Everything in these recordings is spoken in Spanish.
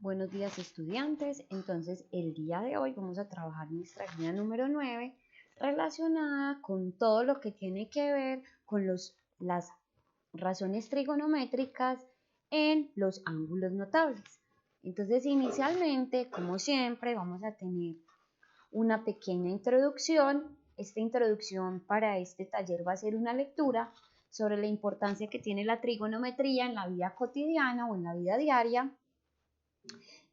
Buenos días estudiantes, entonces el día de hoy vamos a trabajar nuestra guía número 9 relacionada con todo lo que tiene que ver con las razones trigonométricas en los ángulos notables. Entonces inicialmente, como siempre, vamos a tener una pequeña introducción. Esta introducción para este taller va a ser una lectura sobre la importancia que tiene la trigonometría en la vida cotidiana o en la vida diaria,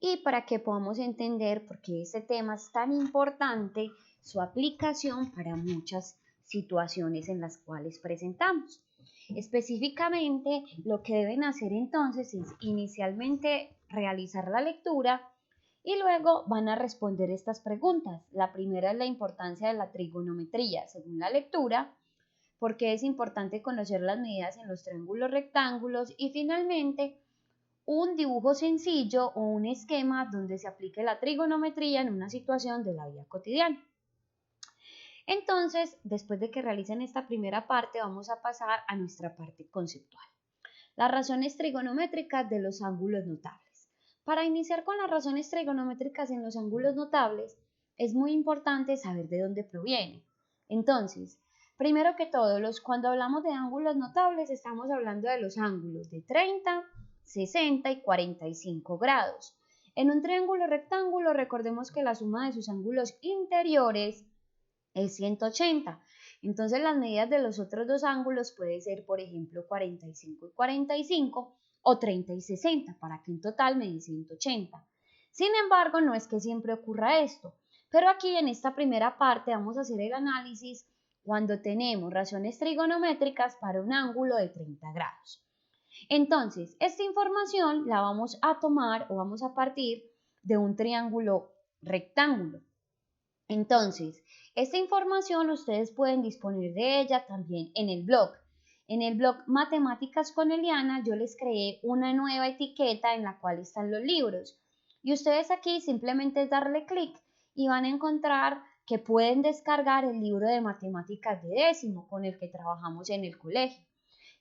y para que podamos entender por qué este tema es tan importante, su aplicación para muchas situaciones en las cuales presentamos. Específicamente, lo que deben hacer entonces es inicialmente realizar la lectura y luego van a responder estas preguntas. La primera es la importancia de la trigonometría según la lectura, por qué es importante conocer las medidas en los triángulos rectángulos y finalmente un dibujo sencillo o un esquema donde se aplique la trigonometría en una situación de la vida cotidiana. Entonces, después de que realicen esta primera parte, vamos a pasar a nuestra parte conceptual. Las razones trigonométricas de los ángulos notables. Para iniciar con las razones trigonométricas en los ángulos notables, es muy importante saber de dónde provienen. Entonces, primero que todo, cuando hablamos de ángulos notables, estamos hablando de los ángulos de 30, 60 y 45 grados. En un triángulo rectángulo, recordemos que la suma de sus ángulos interiores es 180. Entonces las medidas de los otros dos ángulos puede ser, por ejemplo, 45 y 45 o 30 y 60, para que en total me dé 180. Sin embargo, no es que siempre ocurra esto, pero aquí en esta primera parte vamos a hacer el análisis cuando tenemos razones trigonométricas para un ángulo de 30 grados. Entonces, esta información la vamos a tomar o vamos a partir de un triángulo rectángulo. Entonces, esta información ustedes pueden disponer de ella también en el blog. En el blog Matemáticas con Eliana yo les creé una nueva etiqueta en la cual están los libros. Y ustedes aquí simplemente es darle clic y van a encontrar que pueden descargar el libro de matemáticas de décimo con el que trabajamos en el colegio.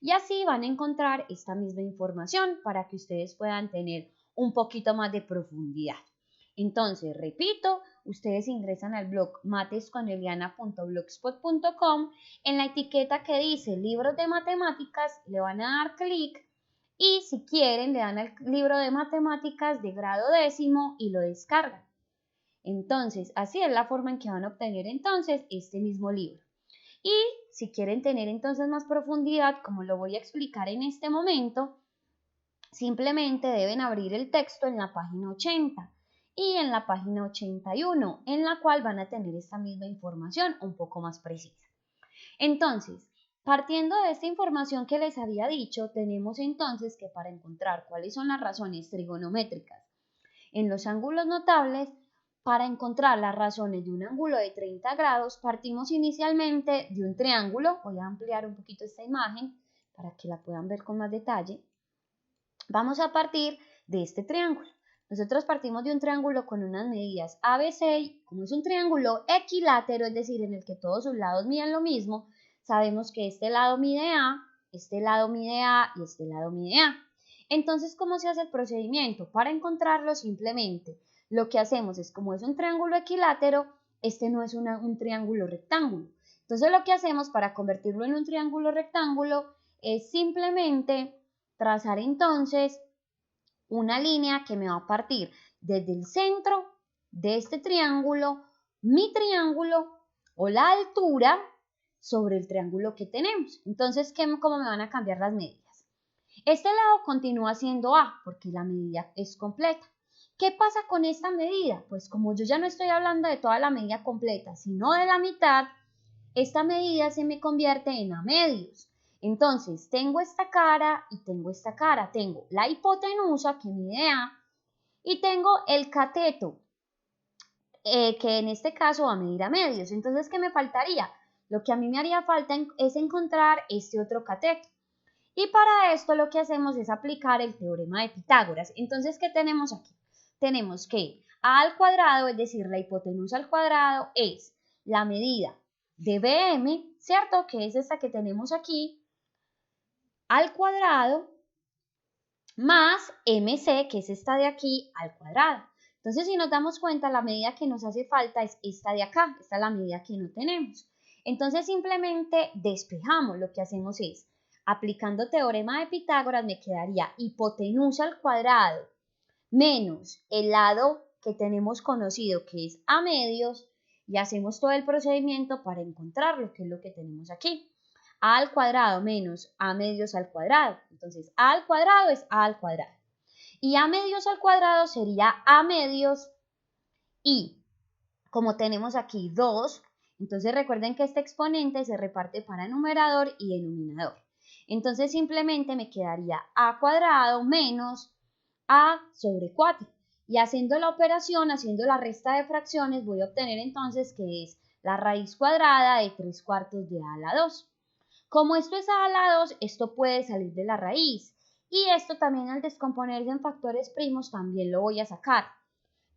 Y así van a encontrar esta misma información para que ustedes puedan tener un poquito más de profundidad. Entonces, repito, ustedes ingresan al blog matesconeliana.blogspot.com, en la etiqueta que dice libros de matemáticas le van a dar clic y si quieren le dan al libro de matemáticas de grado décimo y lo descargan. Entonces, así es la forma en que van a obtener entonces este mismo libro. Y si quieren tener entonces más profundidad, como lo voy a explicar en este momento, simplemente deben abrir el texto en la página 80 y en la página 81, en la cual van a tener esta misma información un poco más precisa. Entonces, partiendo de esta información que les había dicho, tenemos entonces que para encontrar cuáles son las razones trigonométricas en los ángulos notables, para encontrar las razones de un ángulo de 30 grados, partimos inicialmente de un triángulo. Voy a ampliar un poquito esta imagen para que la puedan ver con más detalle. Vamos a partir de este triángulo. Nosotros partimos de un triángulo con unas medidas ABC, como es un triángulo equilátero, es decir, en el que todos sus lados miden lo mismo, sabemos que este lado mide A, este lado mide A y este lado mide A. Entonces, ¿cómo se hace el procedimiento? Para encontrarlo simplemente lo que hacemos es, como es un triángulo equilátero, este no es un triángulo rectángulo. Entonces lo que hacemos para convertirlo en un triángulo rectángulo es simplemente trazar entonces una línea que me va a partir desde el centro de este triángulo, mi triángulo o la altura sobre el triángulo que tenemos. Entonces, ¿cómo me van a cambiar las medidas? Este lado continúa siendo A porque la medida es completa. ¿Qué pasa con esta medida? Pues como yo ya no estoy hablando de toda la medida completa, sino de la mitad, esta medida se me convierte en A medios. Entonces, tengo esta cara y tengo esta cara. Tengo la hipotenusa, que mide A, y tengo el cateto, que en este caso va a medir A medios. Entonces, ¿qué me faltaría? Lo que a mí me haría falta es encontrar este otro cateto. Y para esto lo que hacemos es aplicar el teorema de Pitágoras. Entonces, ¿qué tenemos aquí? Tenemos que A al cuadrado, es decir, la hipotenusa al cuadrado, es la medida de BM, ¿cierto? Que es esta que tenemos aquí, al cuadrado más MC, que es esta de aquí, al cuadrado. Entonces, si nos damos cuenta, la medida que nos hace falta es esta de acá, esta es la medida que no tenemos. Entonces, simplemente despejamos, lo que hacemos es, aplicando teorema de Pitágoras, me quedaría hipotenusa al cuadrado menos el lado que tenemos conocido, que es a medios, y hacemos todo el procedimiento para encontrarlo, que es lo que tenemos aquí. A al cuadrado menos a medios al cuadrado. Entonces, a al cuadrado es a al cuadrado. Y a medios al cuadrado sería a medios, y como tenemos aquí 2, entonces recuerden que este exponente se reparte para numerador y denominador. Entonces simplemente me quedaría a cuadrado menos a sobre 4. Y haciendo la operación, haciendo la resta de fracciones, voy a obtener entonces que es la raíz cuadrada de 3/4 de a a la 2. Como esto es a la 2, esto puede salir de la raíz. Y esto también al descomponerse en factores primos también lo voy a sacar.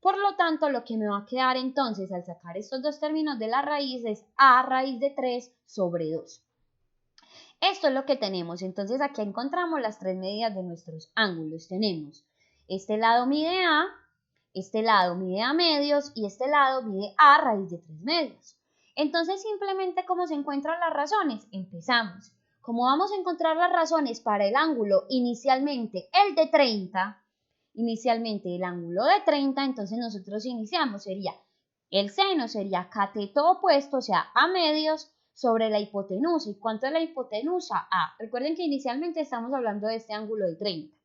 Por lo tanto, lo que me va a quedar entonces al sacar estos dos términos de la raíz es a raíz de 3 sobre 2. Esto es lo que tenemos. Entonces aquí encontramos las tres medidas de nuestros ángulos. Tenemos este lado mide a, este lado mide a medios y este lado mide a raíz de 3 medios. Entonces simplemente ¿cómo se encuentran las razones? Empezamos. Como vamos a encontrar las razones para el ángulo inicialmente el de 30, inicialmente el ángulo de 30, entonces nosotros iniciamos, sería el seno, sería cateto opuesto, o sea, a medios, sobre la hipotenusa. ¿Y cuánto es la hipotenusa? A. Recuerden que inicialmente estamos hablando de este ángulo de 30.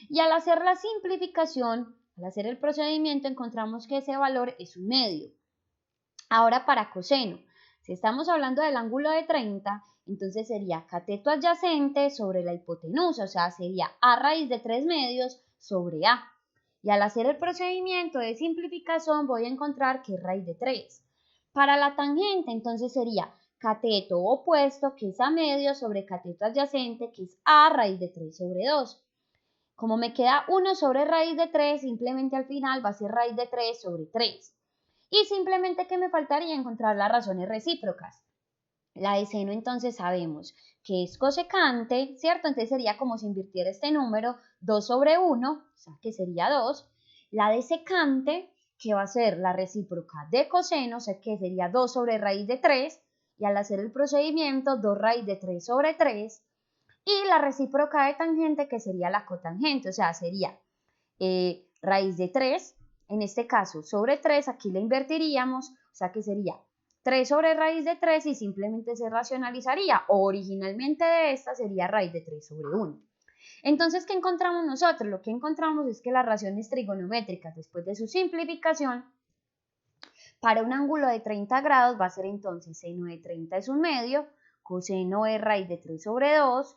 Y al hacer la simplificación, al hacer el procedimiento, encontramos que ese valor es un medio. Ahora para coseno, si estamos hablando del ángulo de 30, entonces sería cateto adyacente sobre la hipotenusa, o sea, sería a raíz de 3 medios sobre a. Y al hacer el procedimiento de simplificación voy a encontrar que es raíz de 3. Para la tangente, entonces sería cateto opuesto, que es a medio, sobre cateto adyacente, que es a raíz de 3 sobre 2. Como me queda 1 sobre raíz de 3, simplemente al final va a ser raíz de 3 sobre 3. Y simplemente que me faltaría encontrar las razones recíprocas. La de seno entonces sabemos que es cosecante, ¿cierto? Entonces sería como si invirtiera este número, 2 sobre 1, o sea que sería 2. La de secante, que va a ser la recíproca de coseno, o sea que sería 2 sobre raíz de 3. Y al hacer el procedimiento, 2 raíz de 3 sobre 3. Y la recíproca de tangente, que sería la cotangente, o sea, sería raíz de 3, en este caso sobre 3, aquí la invertiríamos, o sea que sería 3 sobre raíz de 3 y simplemente se racionalizaría, o originalmente de esta sería raíz de 3 sobre 1. Entonces, ¿qué encontramos nosotros? Lo que encontramos es que las razones trigonométricas, después de su simplificación, para un ángulo de 30 grados va a ser entonces seno de 30 es un medio, coseno es raíz de 3 sobre 2,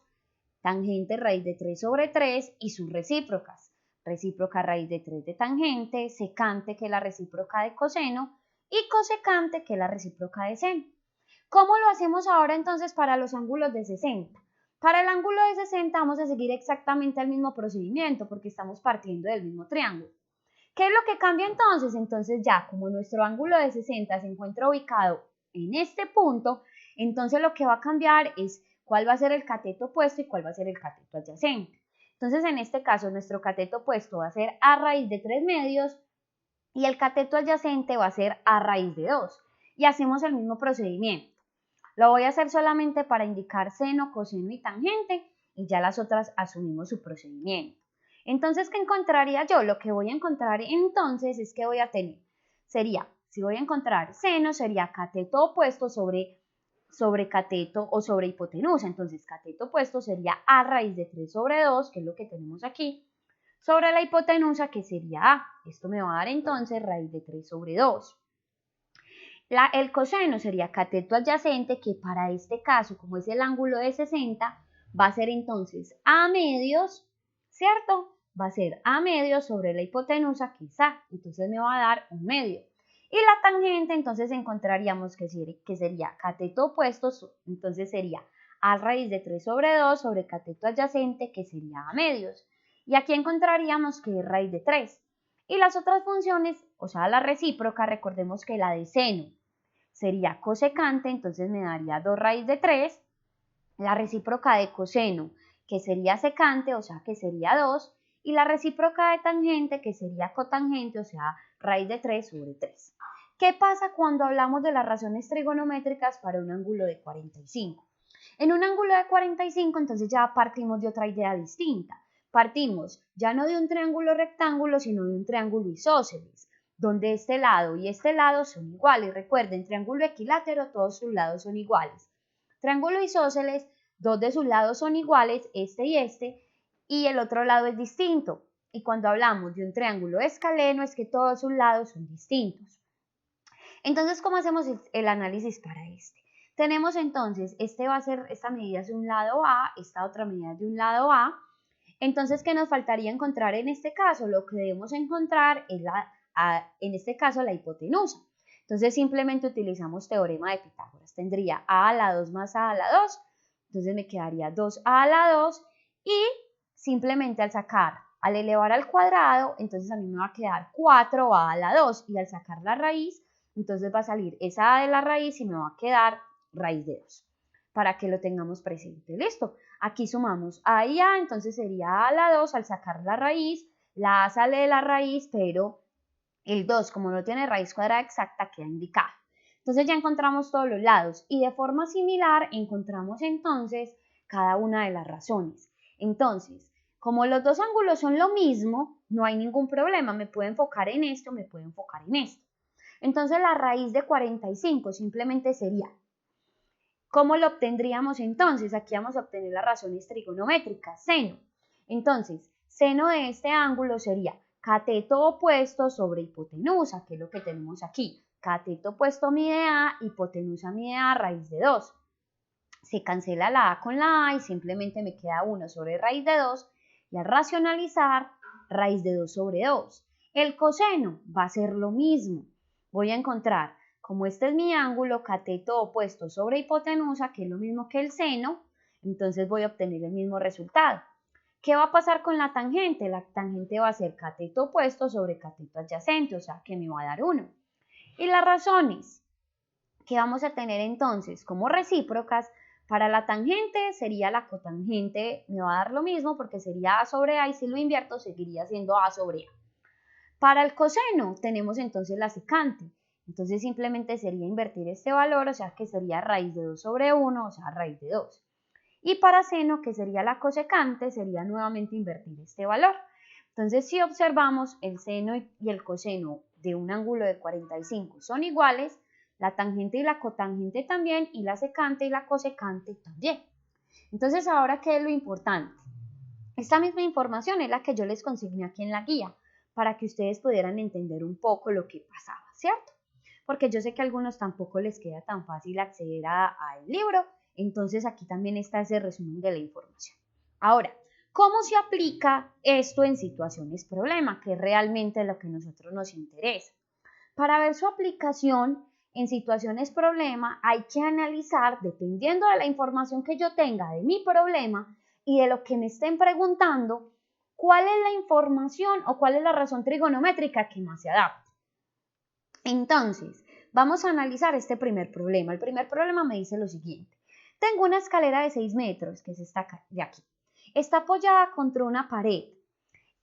tangente raíz de 3 sobre 3 y sus recíprocas. Recíproca raíz de 3 de tangente, secante que es la recíproca de coseno y cosecante que es la recíproca de seno. ¿Cómo lo hacemos ahora entonces para los ángulos de 60? Para el ángulo de 60 vamos a seguir exactamente el mismo procedimiento porque estamos partiendo del mismo triángulo. ¿Qué es lo que cambia entonces? Entonces ya como nuestro ángulo de 60 se encuentra ubicado en este punto, entonces lo que va a cambiar es cuál va a ser el cateto opuesto y cuál va a ser el cateto adyacente. Entonces en este caso nuestro cateto opuesto va a ser a raíz de 3 medios y el cateto adyacente va a ser a raíz de 2. Y hacemos el mismo procedimiento. Lo voy a hacer solamente para indicar seno, coseno y tangente y ya las otras asumimos su procedimiento. Entonces, ¿qué encontraría yo? Lo que voy a encontrar entonces es que voy a tener, sería, si voy a encontrar seno, sería cateto opuesto sobre cateto o sobre hipotenusa. Entonces, cateto opuesto sería a raíz de 3 sobre 2, que es lo que tenemos aquí, sobre la hipotenusa, que sería a. Esto me va a dar entonces raíz de 3 sobre 2. El coseno sería cateto adyacente, que para este caso, como es el ángulo de 60, va a ser entonces a medios, ¿cierto? Va a ser a medios sobre la hipotenusa, que es a. Entonces me va a dar un medio. Y la tangente, entonces encontraríamos que sería cateto opuesto, entonces sería a raíz de 3 sobre 2 sobre cateto adyacente, que sería a medios. Y aquí encontraríamos que es raíz de 3. Y las otras funciones, o sea, la recíproca, recordemos que la de seno sería cosecante, entonces me daría 2 raíz de 3. La recíproca de coseno, que sería secante, o sea, que sería 2, y la recíproca de tangente, que sería cotangente, o sea, raíz de 3 sobre 3. ¿Qué pasa cuando hablamos de las razones trigonométricas para un ángulo de 45? En un ángulo de 45, entonces ya partimos de otra idea distinta. Partimos ya no de un triángulo rectángulo, sino de un triángulo isósceles, donde este lado y este lado son iguales. Recuerden, triángulo equilátero, todos sus lados son iguales. Triángulo isósceles, dos de sus lados son iguales, y el otro lado es distinto. Y cuando hablamos de un triángulo escaleno, es que todos sus lados son distintos. Entonces, ¿cómo hacemos el análisis para este? Tenemos entonces, esta medida es de un lado A, esta otra medida es de un lado A. Entonces, ¿qué nos faltaría encontrar en este caso? Lo que debemos encontrar es en este caso la hipotenusa. Entonces, simplemente utilizamos teorema de Pitágoras. Tendría a a la 2 más a la 2. Entonces, me quedaría 2a a la 2 y simplemente al elevar al cuadrado, entonces a mí me va a quedar 4a a la 2 y al sacar la raíz, entonces va a salir esa a de la raíz y me va a quedar raíz de 2, para que lo tengamos presente. Listo, aquí sumamos a y a, entonces sería a a la 2 al sacar la raíz, la a sale de la raíz, pero el 2, como no tiene raíz cuadrada exacta, queda indicado. Entonces ya encontramos todos los lados y de forma similar encontramos entonces cada una de las razones. Entonces, como los dos ángulos son lo mismo, no hay ningún problema, me puedo enfocar en esto, me puedo enfocar en esto. Entonces la raíz de 45 simplemente sería, ¿cómo lo obtendríamos entonces? Aquí vamos a obtener las razones trigonométricas, seno. Entonces, seno de este ángulo sería cateto opuesto sobre hipotenusa, que es lo que tenemos aquí. Cateto opuesto mide a, hipotenusa mide a, raíz de 2. Se cancela la a con la a y simplemente me queda 1 sobre raíz de 2 y al racionalizar, raíz de 2 sobre 2. El coseno va a ser lo mismo. Voy a encontrar, como este es mi ángulo, cateto opuesto sobre hipotenusa, que es lo mismo que el seno, entonces voy a obtener el mismo resultado. ¿Qué va a pasar con la tangente? La tangente va a ser cateto opuesto sobre cateto adyacente, o sea que me va a dar 1. Y las razones que vamos a tener entonces como recíprocas, para la tangente sería la cotangente, me va a dar lo mismo porque sería a sobre a y si lo invierto seguiría siendo a sobre a. Para el coseno tenemos entonces la secante, entonces simplemente sería invertir este valor, o sea que sería raíz de 2 sobre 1, o sea raíz de 2. Y para seno, que sería la cosecante, sería nuevamente invertir este valor. Entonces, si observamos el seno y el coseno de un ángulo de 45 son iguales, la tangente y la cotangente también, y la secante y la cosecante también. Entonces, ahora, ¿qué es lo importante? Esta misma información es la que yo les consigné aquí en la guía, para que ustedes pudieran entender un poco lo que pasaba, ¿cierto? Porque yo sé que a algunos tampoco les queda tan fácil acceder al libro, entonces aquí también está ese resumen de la información. Ahora, ¿cómo se aplica esto en situaciones problema? Que es realmente lo que a nosotros nos interesa. Para ver su aplicación en situaciones problema hay que analizar, dependiendo de la información que yo tenga de mi problema y de lo que me estén preguntando, cuál es la información o cuál es la razón trigonométrica que más se adapta. Entonces, vamos a analizar este primer problema. El primer problema me dice lo siguiente. Tengo una escalera de 6 metros, que es esta de aquí. Está apoyada contra una pared.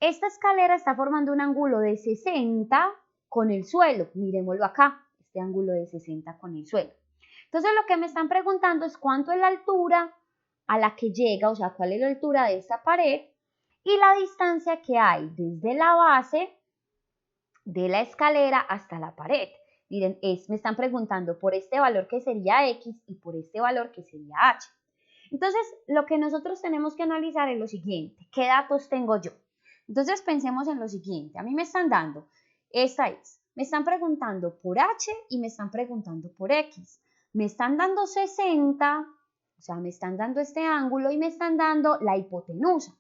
Esta escalera está formando un ángulo de 60 con el suelo. Miremoslo acá, este ángulo de 60 con el suelo. Entonces, lo que me están preguntando es cuánto es la altura a la que llega, o sea, cuál es la altura de esta pared y la distancia que hay desde la base de la escalera hasta la pared. Miren, me están preguntando por este valor que sería X y por este valor que sería H. Entonces, lo que nosotros tenemos que analizar es lo siguiente. ¿Qué datos tengo yo? Entonces, pensemos en lo siguiente. A mí me están dando, me están preguntando por H y me están preguntando por X. Me están dando 60, o sea, me están dando este ángulo y me están dando la hipotenusa.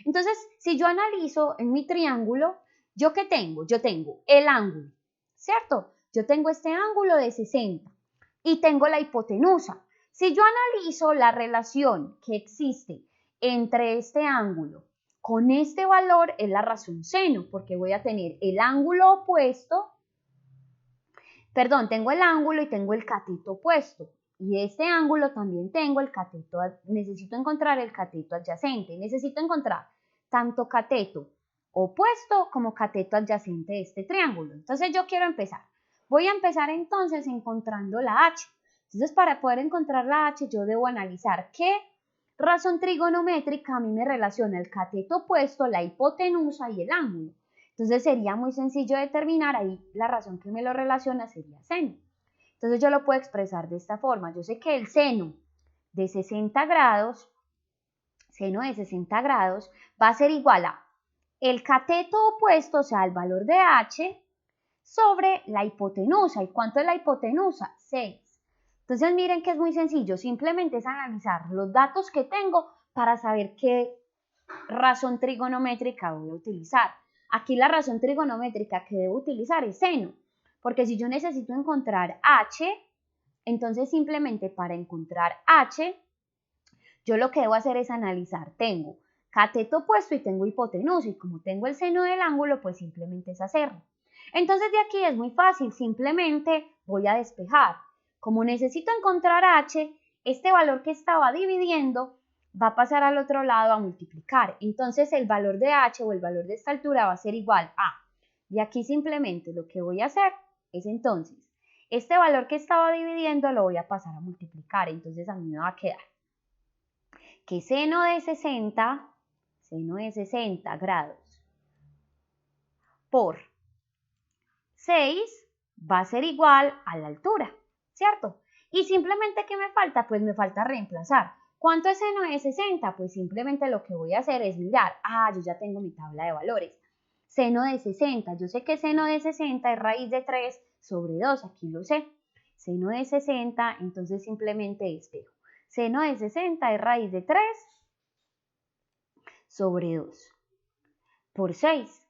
Entonces, si yo analizo en mi triángulo, ¿yo qué tengo? Yo tengo el ángulo, ¿cierto? Yo tengo este ángulo de 60 y tengo la hipotenusa. Si yo analizo la relación que existe entre este ángulo con este valor, es la razón seno, porque voy a tener el ángulo opuesto, tengo el ángulo y tengo el cateto opuesto. Y de este ángulo también tengo el cateto, necesito encontrar el cateto adyacente. Necesito encontrar tanto cateto opuesto como cateto adyacente de este triángulo. Entonces yo quiero empezar. Voy a empezar entonces encontrando la H. Entonces para poder encontrar la H yo debo analizar qué razón trigonométrica a mí me relaciona el cateto opuesto, la hipotenusa y el ángulo. Entonces sería muy sencillo determinar ahí la razón que me lo relaciona sería seno. Entonces yo lo puedo expresar de esta forma. Yo sé que el seno de 60 grados, va a ser igual a el cateto opuesto, o sea, el valor de H, sobre la hipotenusa. ¿Y cuánto es la hipotenusa? 6. Entonces miren que es muy sencillo, simplemente es analizar los datos que tengo para saber qué razón trigonométrica voy a utilizar. Aquí la razón trigonométrica que debo utilizar es seno, porque si yo necesito encontrar H, entonces simplemente para encontrar H, yo lo que debo hacer es analizar, tengo cateto opuesto y tengo hipotenusa, y como tengo el seno del ángulo, pues simplemente es hacerlo. Entonces de aquí es muy fácil, simplemente voy a despejar. Como necesito encontrar H, este valor que estaba dividiendo va a pasar al otro lado a multiplicar. Entonces el valor de H o el valor de esta altura va a ser igual a, y aquí simplemente lo que voy a hacer es entonces, este valor que estaba dividiendo lo voy a pasar a multiplicar, entonces a mí me va a quedar que seno de 60 grados por 6 va a ser igual a la altura, ¿cierto? Y simplemente, ¿qué me falta? Pues me falta reemplazar. ¿Cuánto es seno de 60? Pues simplemente lo que voy a hacer es mirar. Yo ya tengo mi tabla de valores. Seno de 60, yo sé que seno de 60 es raíz de 3 sobre 2, aquí lo sé. Seno de 60, entonces simplemente despejo. Seno de 60 es raíz de 3 sobre 2 por 6.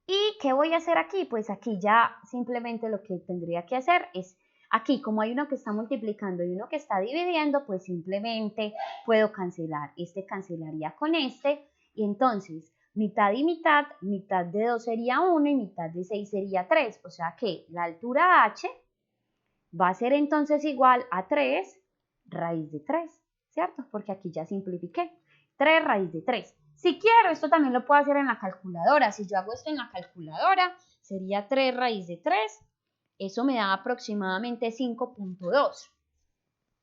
¿Y qué voy a hacer aquí? Pues aquí ya simplemente lo que tendría que hacer es, aquí como hay uno que está multiplicando y uno que está dividiendo, pues simplemente puedo cancelar. Este cancelaría con este y entonces mitad y mitad, mitad de 2 sería 1 y mitad de 6 sería 3. O sea que la altura H va a ser entonces igual a 3 raíz de 3, ¿cierto? Porque aquí ya simplifiqué. 3 raíz de 3. Si quiero, esto también lo puedo hacer en la calculadora. Si yo hago esto en la calculadora, sería 3 raíz de 3. Eso me da aproximadamente 5.2.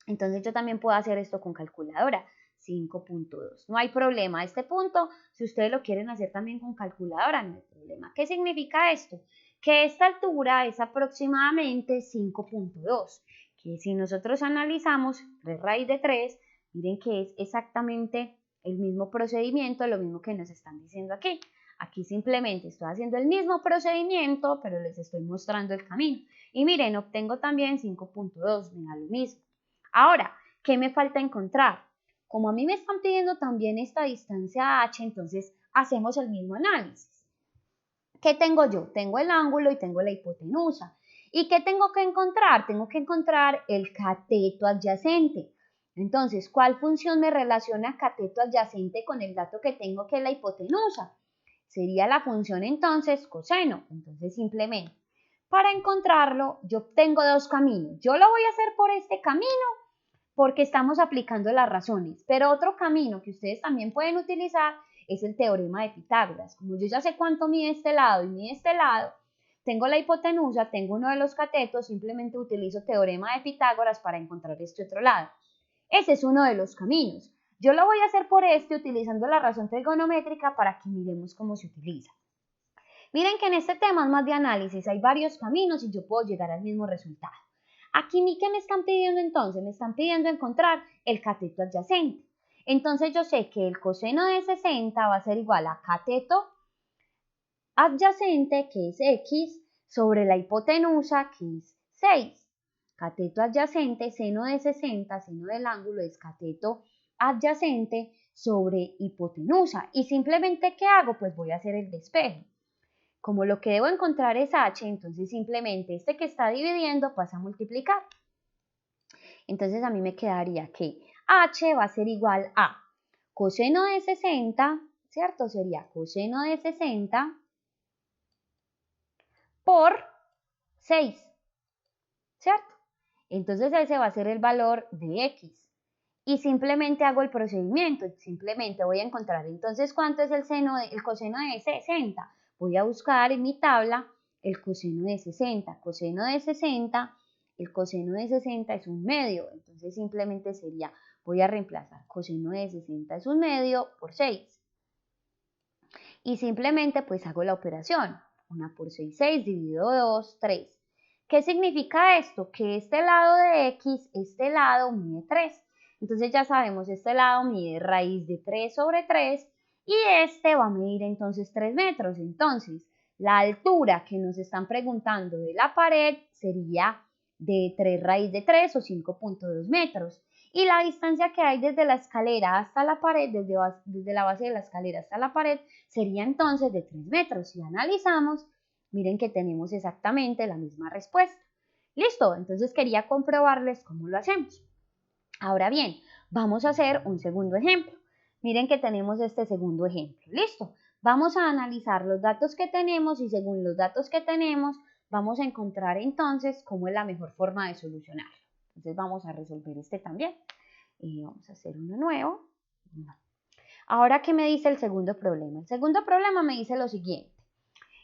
Entonces yo también puedo hacer esto con calculadora. 5.2. No hay problema. Este punto, si ustedes lo quieren hacer también con calculadora, no hay problema. ¿Qué significa esto? Que esta altura es aproximadamente 5.2. Que si nosotros analizamos 3 raíz de 3, miren que es exactamente el mismo procedimiento, lo mismo que nos están diciendo aquí. Aquí simplemente estoy haciendo el mismo procedimiento, pero les estoy mostrando el camino. Y miren, obtengo también 5.2, me da lo mismo. Ahora, ¿qué me falta encontrar? Como a mí me están pidiendo también esta distancia H, entonces hacemos el mismo análisis. ¿Qué tengo yo? Tengo el ángulo y tengo la hipotenusa. ¿Y qué tengo que encontrar? Tengo que encontrar el cateto adyacente. Entonces, ¿cuál función me relaciona cateto adyacente con el dato que tengo que es la hipotenusa? Sería la función entonces coseno. Entonces, simplemente, para encontrarlo, yo tengo dos caminos. Yo lo voy a hacer por este camino porque estamos aplicando las razones. Pero otro camino que ustedes también pueden utilizar es el teorema de Pitágoras. Como yo ya sé cuánto mide este lado y mide este lado, tengo la hipotenusa, tengo uno de los catetos, simplemente utilizo teorema de Pitágoras para encontrar este otro lado. Ese es uno de los caminos. Yo lo voy a hacer por este utilizando la razón trigonométrica para que miremos cómo se utiliza. Miren que en este tema es más de análisis, hay varios caminos y yo puedo llegar al mismo resultado. Aquí, ¿qué me están pidiendo entonces? Me están pidiendo encontrar el cateto adyacente. Entonces yo sé que el coseno de 60 va a ser igual a cateto adyacente, que es X, sobre la hipotenusa, que es 6. Cateto adyacente, seno de 60, seno del ángulo es cateto adyacente sobre hipotenusa. Y simplemente, ¿qué hago? Pues voy a hacer el despeje. Como lo que debo encontrar es H, entonces simplemente este que está dividiendo pasa a multiplicar. Entonces a mí me quedaría que H va a ser igual a coseno de 60, ¿cierto? Sería coseno de 60 por 6, ¿cierto? Entonces ese va a ser el valor de X. Y simplemente hago el procedimiento, simplemente voy a encontrar entonces cuánto es el coseno de 60. Voy a buscar en mi tabla el coseno de 60. Coseno de 60, el coseno de 60 es 1/2. Entonces simplemente sería, voy a reemplazar coseno de 60 es 1/2 por 6. Y simplemente pues hago la operación. 1 por 6, 6, dividido 2, 3. ¿Qué significa esto? Que este lado de X, este lado mide 3. Entonces ya sabemos, este lado mide raíz de 3 sobre 3 y este va a medir entonces 3 metros. Entonces, la altura que nos están preguntando de la pared sería de 3 raíz de 3 o 5.2 metros. Y la distancia que hay desde la escalera hasta la pared, desde la base de la escalera hasta la pared, sería entonces de 3 metros. Si analizamos, miren que tenemos exactamente la misma respuesta. Listo, entonces quería comprobarles cómo lo hacemos. Ahora bien, vamos a hacer un segundo ejemplo. Miren que tenemos este segundo ejemplo. Listo, vamos a analizar los datos que tenemos y según los datos que tenemos, vamos a encontrar entonces cómo es la mejor forma de solucionarlo. Entonces vamos a resolver este también. Vamos a hacer uno nuevo. No. Ahora, ¿qué me dice el segundo problema? El segundo problema me dice lo siguiente.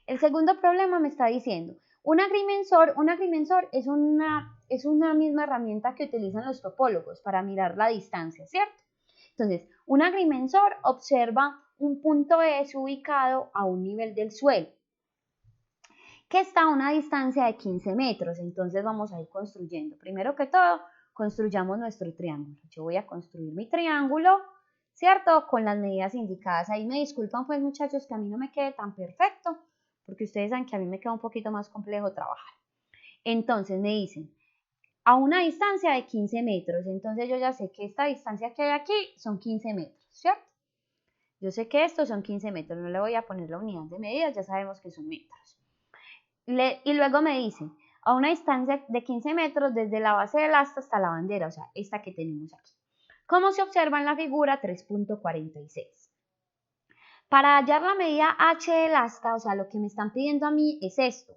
El segundo problema me está diciendo, un agrimensor es una misma herramienta que utilizan los topólogos para mirar la distancia, ¿cierto? Entonces, un agrimensor observa un punto S ubicado a un nivel del suelo, que está a una distancia de 15 metros. Entonces vamos a ir construyendo. Primero que todo, construyamos nuestro triángulo. Yo voy a construir mi triángulo, ¿cierto? Con las medidas indicadas. Ahí me disculpan pues muchachos que a mí no me quede tan perfecto, porque ustedes saben que a mí me queda un poquito más complejo trabajar. Entonces me dicen, a una distancia de 15 metros, entonces yo ya sé que esta distancia que hay aquí son 15 metros, ¿cierto? Yo sé que estos son 15 metros, no le voy a poner la unidad de medidas, ya sabemos que son metros. Y luego me dicen, a una distancia de 15 metros desde la base del asta hasta la bandera, o sea, esta que tenemos aquí. Como se observa en la figura 3.46. Para hallar la medida h del asta, o sea, lo que me están pidiendo a mí es esto.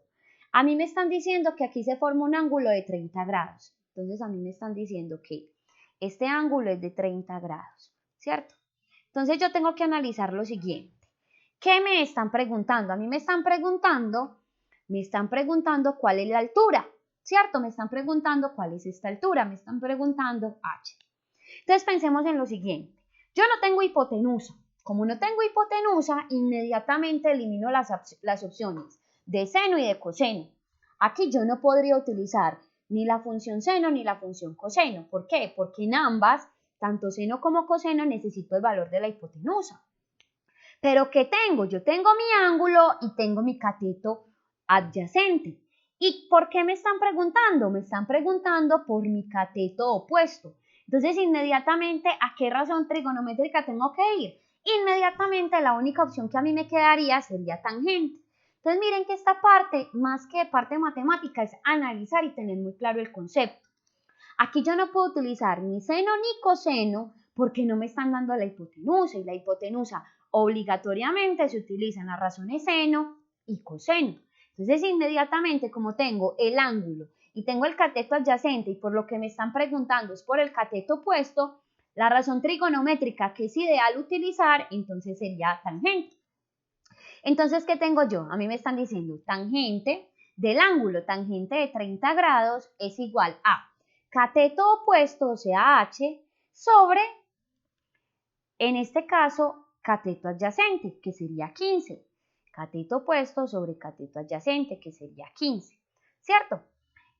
A mí me están diciendo que aquí se forma un ángulo de 30 grados. Entonces a mí me están diciendo que este ángulo es de 30 grados, ¿cierto? Entonces yo tengo que analizar lo siguiente. ¿Qué me están preguntando? A mí me están preguntando cuál es la altura, ¿cierto? Me están preguntando cuál es esta altura, me están preguntando h. Entonces pensemos en lo siguiente. Yo no tengo hipotenusa. Como no tengo hipotenusa, inmediatamente elimino las opciones de seno y de coseno. Aquí yo no podría utilizar ni la función seno ni la función coseno. ¿Por qué? Porque en ambas, tanto seno como coseno, necesito el valor de la hipotenusa. Pero ¿qué tengo? Yo tengo mi ángulo y tengo mi cateto adyacente. ¿Y por qué me están preguntando? Me están preguntando por mi cateto opuesto. Entonces, inmediatamente, ¿a qué razón trigonométrica tengo que ir? Inmediatamente, la única opción que a mí me quedaría sería tangente. Entonces, miren que esta parte, más que parte matemática, es analizar y tener muy claro el concepto. Aquí yo no puedo utilizar ni seno ni coseno porque no me están dando la hipotenusa, y la hipotenusa obligatoriamente se utilizan las razones seno y coseno. Entonces, inmediatamente, como tengo el ángulo y tengo el cateto adyacente y por lo que me están preguntando es por el cateto opuesto, la razón trigonométrica que es ideal utilizar, entonces sería tangente. Entonces, ¿qué tengo yo? A mí me están diciendo tangente del ángulo, tangente de 30 grados es igual a cateto opuesto, o sea, h, sobre, en este caso, cateto adyacente, que sería 15. Cateto opuesto sobre cateto adyacente, que sería 15, ¿cierto?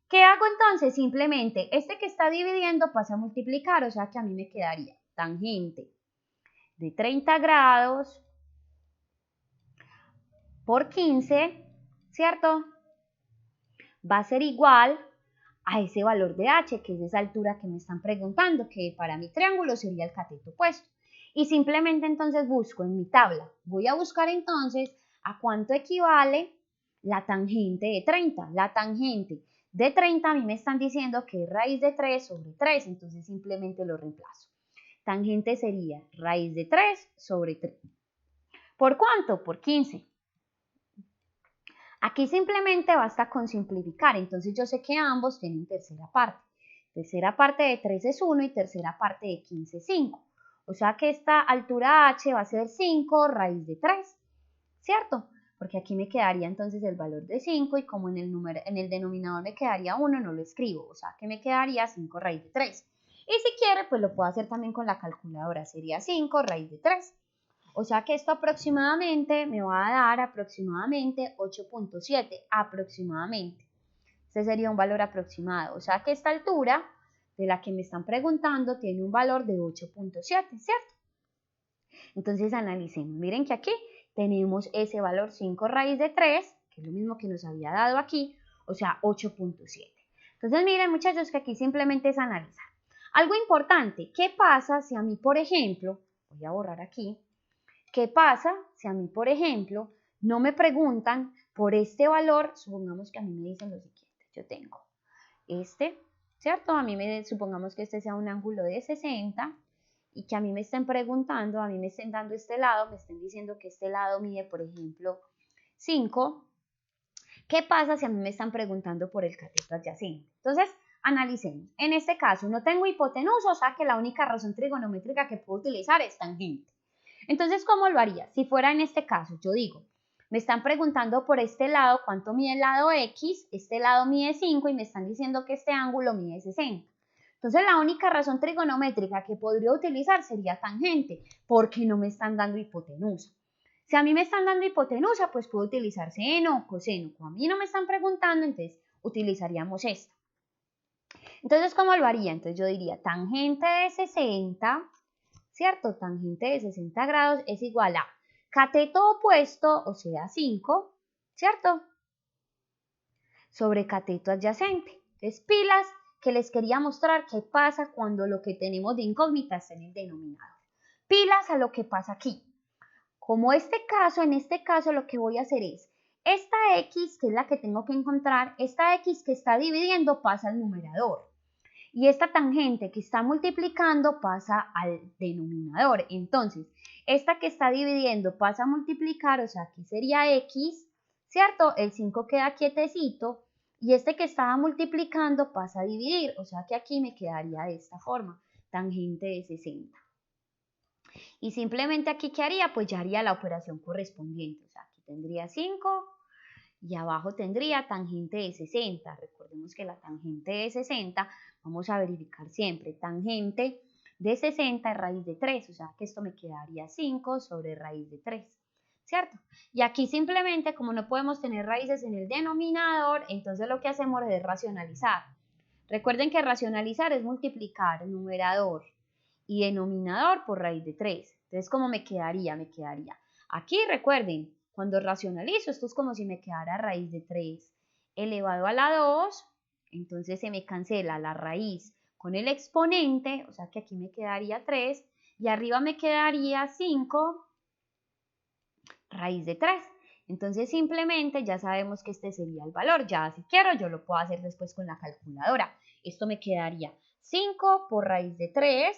¿Qué hago entonces? Simplemente, este que está dividiendo pasa a multiplicar, o sea que a mí me quedaría tangente de 30 grados por 15, ¿cierto? Va a ser igual a ese valor de h, que es esa altura que me están preguntando, que para mi triángulo sería el cateto opuesto. Y simplemente entonces busco en mi tabla, voy a buscar entonces a cuánto equivale la tangente de 30. La tangente de 30 a mí me están diciendo que es raíz de 3 sobre 3, entonces simplemente lo reemplazo. Tangente sería raíz de 3 sobre 3. ¿Por cuánto? Por 15. Aquí simplemente basta con simplificar, entonces yo sé que ambos tienen tercera parte. Tercera parte de 3 es 1 y tercera parte de 15 es 5. O sea que esta altura h va a ser 5 raíz de 3, ¿cierto? Porque aquí me quedaría entonces el valor de 5 y como en el denominador me quedaría 1, no lo escribo. O sea que me quedaría 5 raíz de 3. Y si quiere, pues lo puedo hacer también con la calculadora. Sería 5 raíz de 3. O sea que esto aproximadamente me va a dar aproximadamente 8.7, aproximadamente. Este sería un valor aproximado. O sea que esta altura de la que me están preguntando tiene un valor de 8.7, ¿cierto? Entonces analicemos. Miren que aquí tenemos ese valor 5 raíz de 3, que es lo mismo que nos había dado aquí, o sea 8.7. Entonces miren muchachos que aquí simplemente es analizar. Algo importante, ¿qué pasa si a mí, por ejemplo, voy a borrar aquí, ¿qué pasa si a mí, por ejemplo, no me preguntan por este valor? Supongamos que a mí me dicen lo siguiente, yo tengo ¿cierto? Supongamos que este sea un ángulo de 60 y que a mí me estén preguntando, a mí me estén dando este lado, me estén diciendo que este lado mide, por ejemplo, 5. ¿Qué pasa si a mí me están preguntando por el cateto adyacente? Entonces, analicemos. En este caso, no tengo hipotenusa, o sea que la única razón trigonométrica que puedo utilizar es tangente. Entonces, ¿cómo lo haría? Si fuera en este caso, yo digo, me están preguntando por este lado cuánto mide el lado X, este lado mide 5 y me están diciendo que este ángulo mide 60. Entonces, la única razón trigonométrica que podría utilizar sería tangente, porque no me están dando hipotenusa. Si a mí me están dando hipotenusa, pues puedo utilizar seno o coseno. Como a mí no me están preguntando, entonces utilizaríamos esta. Entonces, ¿cómo lo haría? Entonces yo diría tangente de 60, ¿cierto? Tangente de 60 grados es igual a cateto opuesto, o sea 5, ¿cierto? Sobre cateto adyacente. Entonces, pilas que les quería mostrar qué pasa cuando lo que tenemos de incógnita está en el denominador. Pilas a lo que pasa aquí. Como en este caso lo que voy a hacer es, esta X, que es la que tengo que encontrar, esta X que está dividiendo pasa al numerador. Y esta tangente que está multiplicando pasa al denominador. Entonces, esta que está dividiendo pasa a multiplicar, o sea, aquí sería X, ¿cierto? El 5 queda quietecito. Y este que estaba multiplicando pasa a dividir, o sea que aquí me quedaría de esta forma, tangente de 60. Y simplemente aquí, ¿qué haría? Pues ya haría la operación correspondiente. O sea, aquí tendría 5 y abajo tendría tangente de 60. Recordemos que la tangente de 60, vamos a verificar siempre, tangente de 60 es raíz de 3. O sea, que esto me quedaría 5 sobre raíz de 3. ¿Cierto? Y aquí simplemente, como no podemos tener raíces en el denominador, entonces lo que hacemos es racionalizar. Recuerden que racionalizar es multiplicar el numerador y denominador por raíz de 3. Entonces, ¿cómo me quedaría? Me quedaría. Aquí, recuerden, cuando racionalizo, esto es como si me quedara raíz de 3 elevado a la 2. Entonces, se me cancela la raíz con el exponente, o sea que aquí me quedaría 3. Y arriba me quedaría 5 raíz de 3. Entonces, simplemente ya sabemos que este sería el valor. Ya si quiero, yo lo puedo hacer después con la calculadora. Esto me quedaría 5 por raíz de 3,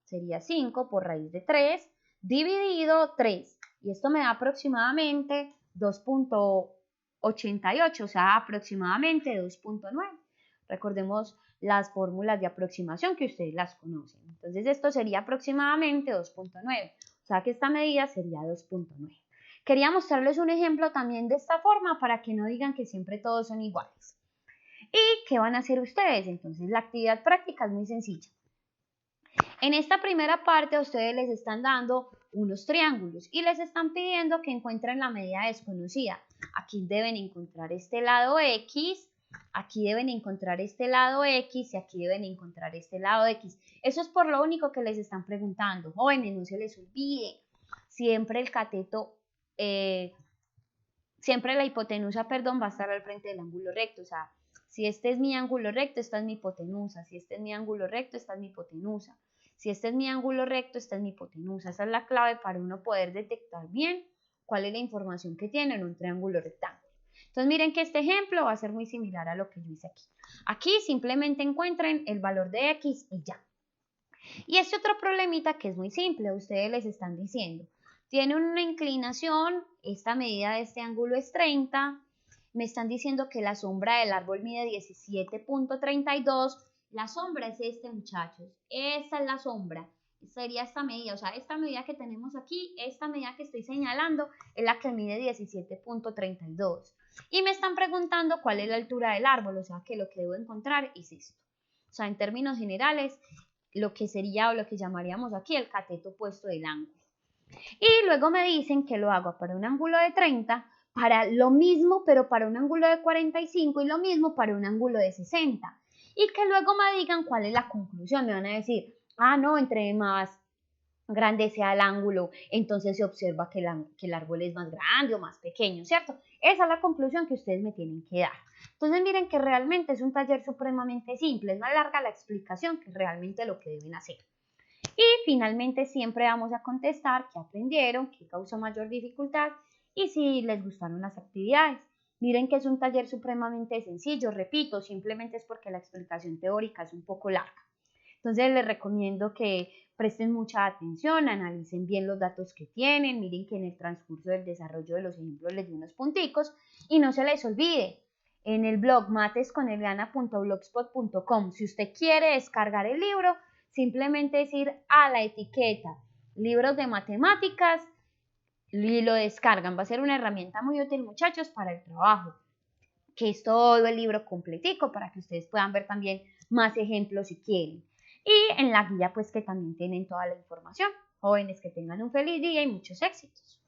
sería 5 por raíz de 3, dividido 3. Y esto me da aproximadamente 2.88, o sea, aproximadamente 2.9. Recordemos las fórmulas de aproximación que ustedes las conocen. Entonces, esto sería aproximadamente 2.9, o sea que esta medida sería 2.9. Quería mostrarles un ejemplo también de esta forma para que no digan que siempre todos son iguales. ¿Y qué van a hacer ustedes? Entonces, la actividad práctica es muy sencilla. En esta primera parte a ustedes les están dando unos triángulos y les están pidiendo que encuentren la medida desconocida. Aquí deben encontrar este lado X, aquí deben encontrar este lado X y aquí deben encontrar este lado X. Eso es por lo único que les están preguntando. Jóvenes, no se les olvide, siempre el cateto, siempre la hipotenusa, perdón, va a estar al frente del ángulo recto. O sea, si este es mi ángulo recto, esta es mi hipotenusa. Si este es mi ángulo recto, esta es mi hipotenusa. Si este es mi ángulo recto, esta es mi hipotenusa. Esa es la clave para uno poder detectar bien cuál es la información que tiene en un triángulo rectángulo. Entonces miren que este ejemplo va a ser muy similar a lo que yo hice aquí. Aquí simplemente encuentren el valor de X y ya. Y este otro problemita que es muy simple, ustedes les están diciendo, tiene una inclinación, esta medida de este ángulo es 30, me están diciendo que la sombra del árbol mide 17.32 La sombra es este, muchachos. Esta es la sombra. Sería esta medida, o sea, esta medida que tenemos aquí, esta medida que estoy señalando, es la que mide 17.32. Y me están preguntando cuál es la altura del árbol, o sea, que lo que debo encontrar es esto. O sea, en términos generales, lo que sería o lo que llamaríamos aquí el cateto opuesto del ángulo. Y luego me dicen que lo hago para un ángulo de 30, para lo mismo, pero para un ángulo de 45 y lo mismo para un ángulo de 60. Y que luego me digan cuál es la conclusión. Me van a decir, no, entre más grande sea el ángulo, entonces se observa que el árbol es más grande o más pequeño, ¿cierto? Esa es la conclusión que ustedes me tienen que dar. Entonces miren que realmente es un taller supremamente simple, es más larga la explicación que realmente lo que deben hacer. Y finalmente siempre vamos a contestar qué aprendieron, qué causó mayor dificultad y si les gustaron las actividades. Miren que es un taller supremamente sencillo, repito, simplemente es porque la explicación teórica es un poco larga. Entonces les recomiendo que presten mucha atención, analicen bien los datos que tienen, miren que en el transcurso del desarrollo de los ejemplos les di unos punticos y no se les olvide, en el blog matesconeliana.blogspot.com, si usted quiere descargar el libro, simplemente es ir a la etiqueta libros de matemáticas y lo descargan. Va a ser una herramienta muy útil, muchachos, para el trabajo, que es todo el libro completico para que ustedes puedan ver también más ejemplos si quieren. Y en la guía pues que también tienen toda la información. Jóvenes, que tengan un feliz día y muchos éxitos.